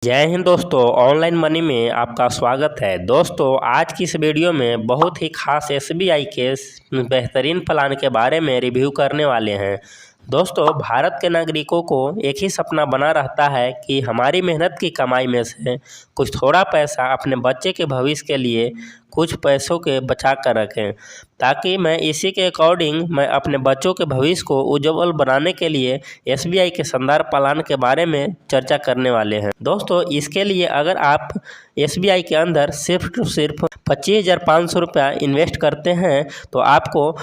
जय हिंद दोस्तों, online money में आपका स्वागत है। दोस्तों, आज की इस वीडियो में बहुत ही खास एसबीआई के बेहतरीन प्लान के बारे में रिव्यू करने वाले हैं। दोस्तों, भारत के नागरिकों को एक ही सपना बना रहता है कि हमारी मेहनत की कमाई में से कुछ थोड़ा पैसा अपने बच्चे के भविष्य के लिए कुछ पैसों के बचा कर रखें, ताकि मैं इसी के अकॉर्डिंग मैं अपने बच्चों के भविष्य को उज्जवल बनाने के लिए एसबीआई के शानदार प्लान के बारे में चर्चा करने वाले हैं। दोस्तों, इसके लिए अगर आप एसबीआई के अंदर सिर्फ 25,500 रुपया इन्वेस्ट करते हैं तो आपको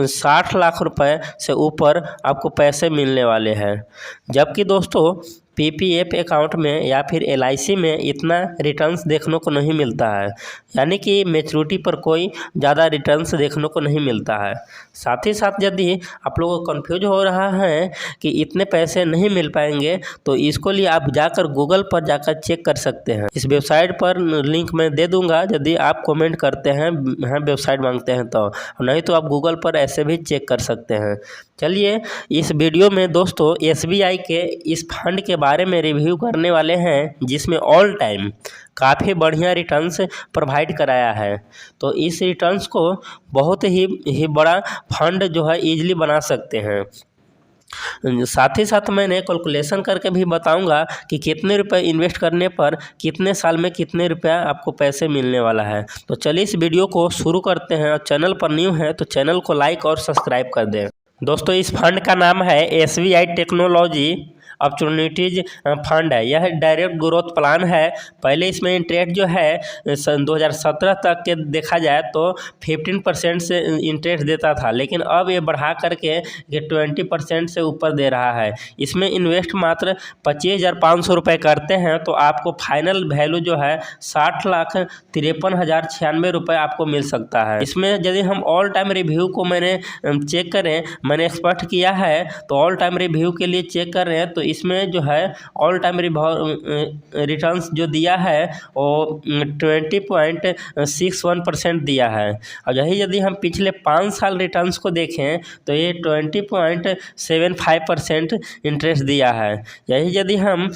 60 लाख रुपए से ऊपर आपको पैसे मिलने वाले हैं। जबकि दोस्तों, पीपीएफ अकाउंट में या फिर एलआईसी में इतना रिटर्न्स देखने को नहीं मिलता है, यानी कि मैच्योरिटी पर कोई ज़्यादा रिटर्न्स देखने को नहीं मिलता है। साथ ही साथ यदि आप लोगों को कन्फ्यूज हो रहा है कि इतने पैसे नहीं मिल पाएंगे, तो इसको लिए आप जाकर गूगल पर जाकर चेक कर सकते हैं। इस वेबसाइट पर लिंक मैं दे दूंगा, यदि आप कमेंट करते हैं हाँ वेबसाइट मांगते हैं तो, नहीं तो आप गूगल पर ऐसे भी चेक कर सकते हैं। चलिए, इस वीडियो में दोस्तों एसबीआई के इस फंड के बारे में रिव्यू करने वाले हैं, जिसमें ऑल टाइम काफ़ी बढ़िया रिटर्न्स प्रोवाइड कराया है। तो इस रिटर्न्स को बहुत ही बड़ा फंड जो है ईजिली बना सकते हैं। साथ ही साथ मैंने कैलकुलेशन करके भी बताऊंगा कि कितने रुपए इन्वेस्ट करने पर कितने साल में कितने रुपया आपको पैसे मिलने वाला है। तो चलिए इस वीडियो को शुरू करते हैं। और चैनल पर न्यू है तो चैनल को लाइक और सब्सक्राइब कर दें। दोस्तों, इस फंड का नाम है एसबीआई टेक्नोलॉजी अपॉर्चुनिटीज फंड है। यह डायरेक्ट ग्रोथ प्लान है। पहले इसमें इंटरेस्ट जो है सन 2017 तक के देखा जाए तो 15% से इंटरेस्ट देता था, लेकिन अब ये बढ़ा करके ये 20% से ऊपर दे रहा है। इसमें इन्वेस्ट मात्र 25,500 रुपये करते हैं तो आपको फाइनल वैल्यू जो है 60,53,096 रुपये आपको मिल सकता है। इसमें यदि हम ऑल टाइम रिव्यू को मैंने चेक करें, मैंने एक्सपर्ट किया है तो ऑल टाइम रिव्यू के लिए चेक कर रहे हैं, तो इसमें जो है ऑल टाइम रिटर्न्स जो दिया है वो 20.61% दिया है। और यही यदि हम पिछले 5 साल रिटर्न्स को देखें तो ये 20.75% इंटरेस्ट दिया है। यही यदि हम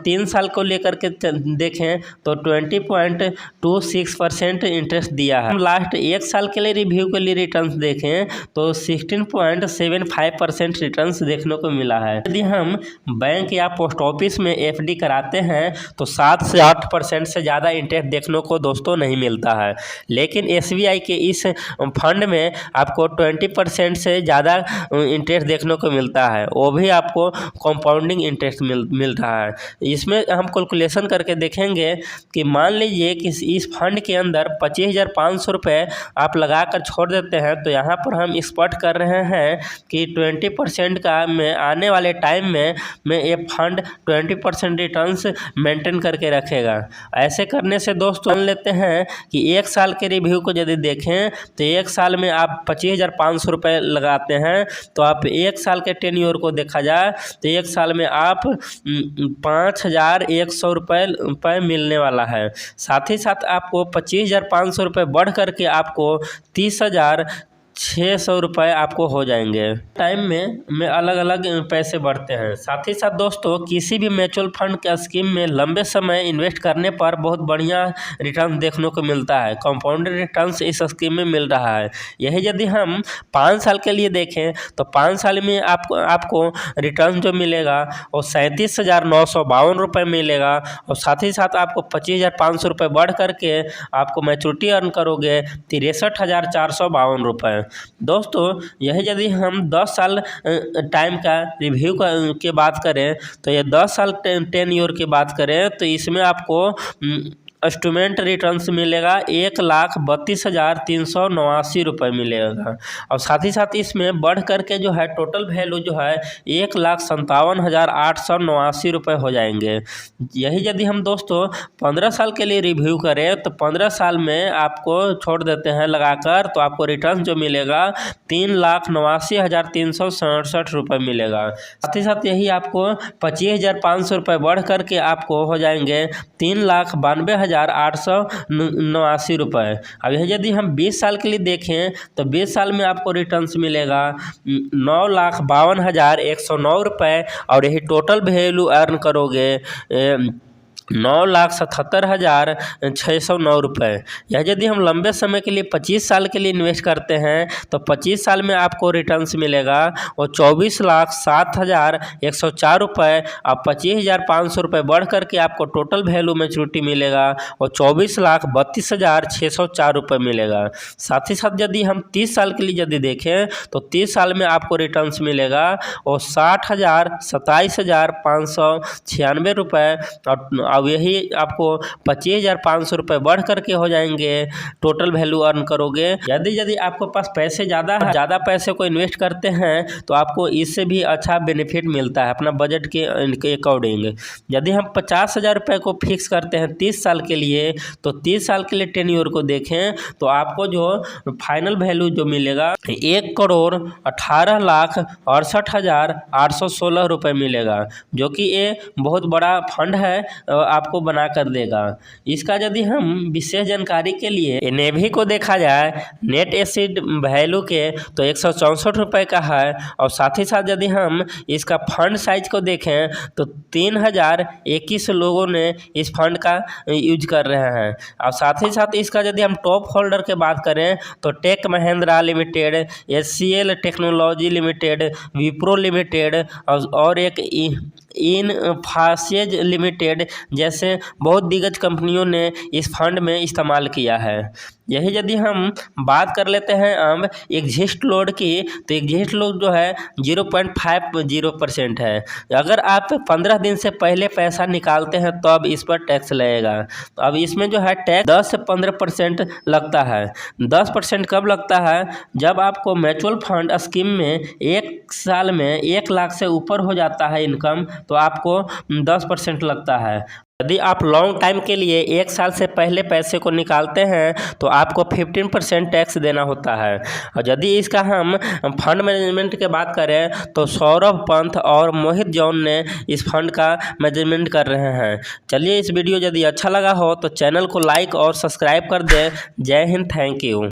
3 साल को लेकर के देखें तो 20.26% इंटरेस्ट दिया है। हम लास्ट 1 साल के लिए रिव्यू के लिए रिटर्न्स देखें तो 16.75% रिटर्न्स देखने को मिला है। यदि हम बैंक या पोस्ट ऑफिस में एफडी कराते हैं तो 7 से 8% से ज़्यादा इंटरेस्ट देखने को दोस्तों नहीं मिलता है। लेकिन एसबीआई के इस फंड में आपको 20% से ज़्यादा इंटरेस्ट देखने को मिलता है, वो भी आपको कंपाउंडिंग इंटरेस्ट मिल रहा है। इसमें हम कैलकुलेशन करके देखेंगे कि मान लीजिए कि इस फंड के अंदर 25,500 रुपये आप लगा कर छोड़ देते हैं, तो यहाँ पर हम एक्सपेक्ट कर रहे हैं कि 20% का में आने वाले टाइम में ये फंड 20% रिटर्न्स मेंटेन करके रखेगा। ऐसे करने से दोस्तों मान लेते हैं कि 1 साल के रिव्यू को यदि देखें तो 1 साल में आप 25,500 रुपये लगाते हैं, तो आप 1 साल के टेन्योर को देखा जाए तो 1 साल में आप 5,100 रुपये मिलने वाला है। साथ ही साथ आपको 25,500 रुपये बढ़ करके आपको 30,600 रुपये आपको हो जाएंगे। टाइम में अलग अलग पैसे बढ़ते हैं। साथ ही साथ दोस्तों, किसी भी म्यूचुअल फंड के स्कीम में लंबे समय इन्वेस्ट करने पर बहुत बढ़िया रिटर्न देखने को मिलता है। कंपाउंडेड रिटर्न्स इस स्कीम में मिल रहा है। यही यदि हम 5 साल के लिए देखें तो 5 साल में आपको रिटर्न जो मिलेगा वो 37,952 रुपये मिलेगा। और साथ ही साथ आपको 25,500 रुपये बढ़ करके आपको मैच्योरिटी अर्न करोगे 63,452 रुपये। दोस्तों, यही यदि हम 10 साल टाइम का रिव्यू के बात करें तो ये 10 साल 10 ईयर की बात करें तो इसमें आपको एस्टिमेट रिटर्न्स मिलेगा 1,32,389 रुपये मिलेगा। और साथ ही साथ इसमें बढ़ करके जो है टोटल वैल्यू जो है 1,57,889 रुपये हो जाएंगे। यही यदि हम दोस्तों 15 साल के लिए रिव्यू करें तो 15 साल में आपको छोड़ देते हैं लगाकर, तो आपको रिटर्न जो मिलेगा 3,89,367 रुपये मिलेगा। साथ ही साथ यही आपको 25,500 रुपये बढ़ करके आपको हो जाएंगे 3,92,889 रुपये। अब यदि हम 20 साल के लिए देखें तो 20 साल में आपको रिटर्न्स मिलेगा 9,52,109 रुपये। और यही टोटल वैल्यू अर्न करोगे 9,77,609 रुपये। यह यदि हम लंबे समय के लिए 25 साल के लिए इन्वेस्ट करते हैं तो 25 साल में आपको रिटर्न्स मिलेगा वो 24,07,104 रुपये। अब 25,500 रुपये बढ़ करके आपको टोटल वैल्यू मैच्योरिटी मिलेगा वो 24,32,604 रुपये मिलेगा। साथ ही साथ यदि हम 30 साल के लिए यदि देखें तो 30 साल में आपको रिटर्न्स मिलेगा वो 60,27,596 रुपये। और अब यही आपको 25,500 रुपये बढ़ करके हो जाएंगे टोटल वैल्यू अर्न करोगे। यदि आपको पास पैसे ज़्यादा पैसे को इन्वेस्ट करते हैं तो आपको इससे भी अच्छा बेनिफिट मिलता है अपना बजट के अकॉर्डिंग। यदि हम 50,000 रुपये को फिक्स करते हैं 30 साल के लिए तो 30 साल के लिए टेन्योर को देखें तो आपको जो फाइनल वैल्यू जो मिलेगा 1,18,68,816 रुपये मिलेगा, जो कि ये बहुत बड़ा फंड है आपको बना कर देगा। इसका यदि हम विशेष जानकारी के लिए नेवी को देखा जाए नेट एसिड वैल्यू के तो 164 रुपये का है। और साथ ही साथ यदि हम इसका फंड साइज को देखें तो 3,021 लोगों ने इस फंड का यूज कर रहे हैं। और साथ ही साथ इसका यदि हम टॉप होल्डर के बात करें तो Tech Mahindra limited, HCL technology limited, Wipro limited और एक इनफासिस लिमिटेड जैसे बहुत दिग्गज कंपनियों ने इस फंड में इस्तेमाल किया है। यही यदि हम बात कर लेते हैं अब एग्जिस्ट लोड की तो एग्जिस्ट लोड जो है 0.50% है। अगर आप 15 दिन से पहले पैसा निकालते हैं तो अब इस पर टैक्स लगेगा। अब इसमें जो है टैक्स 10 से 15% लगता है। 10% कब लगता है? जब आपको म्यूचुअल फंड स्कीम में 1 साल में 1 लाख से ऊपर हो जाता है इनकम तो आपको 10% लगता है। यदि आप लॉन्ग टाइम के लिए 1 साल से पहले पैसे को निकालते हैं तो आपको 15% टैक्स देना होता है। और यदि इसका हम फंड मैनेजमेंट की बात करें तो सौरभ पंत और मोहित जॉन ने इस फंड का मैनेजमेंट कर रहे हैं। चलिए, इस वीडियो यदि अच्छा लगा हो तो चैनल को लाइक और सब्सक्राइब कर दें। जय हिंद, थैंक यू।